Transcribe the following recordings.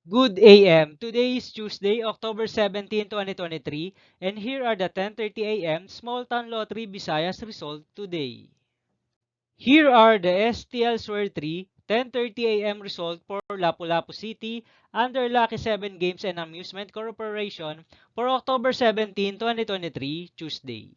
Good AM. Today is Tuesday, October 17, 2023, and here are the 10:30 AM Small Town Lottery Visayas result today. Here are the STL Swear 3 10:30 AM result for Lapu-Lapu City under Lucky 7 Games and Amusement Corporation for October 17, 2023, Tuesday.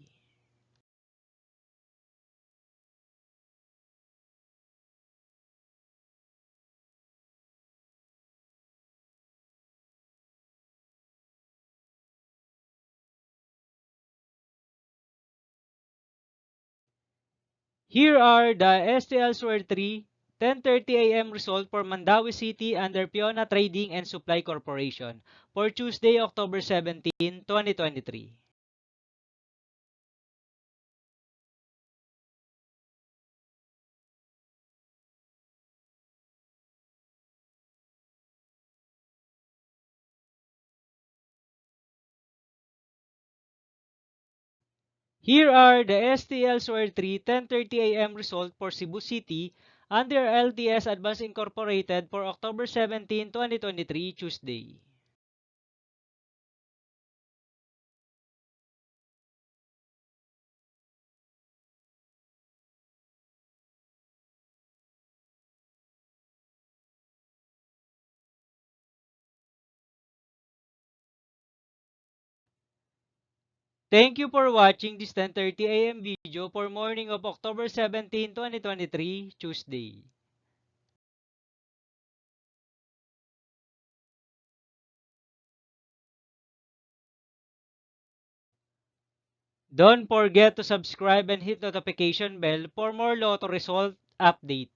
Here are the STL Swear 3 10:30 AM result for Mandawi City under Piona Trading and Supply Corporation for Tuesday, October 17, 2023. Here are the STL Swear 3 10:30 AM result for Cebu City under LTS Advance Incorporated for October 17, 2023, Tuesday. Thank you for watching this 10:30 AM video for morning of October 17, 2023, Tuesday. Don't forget to subscribe and hit notification bell for more Lotto result update.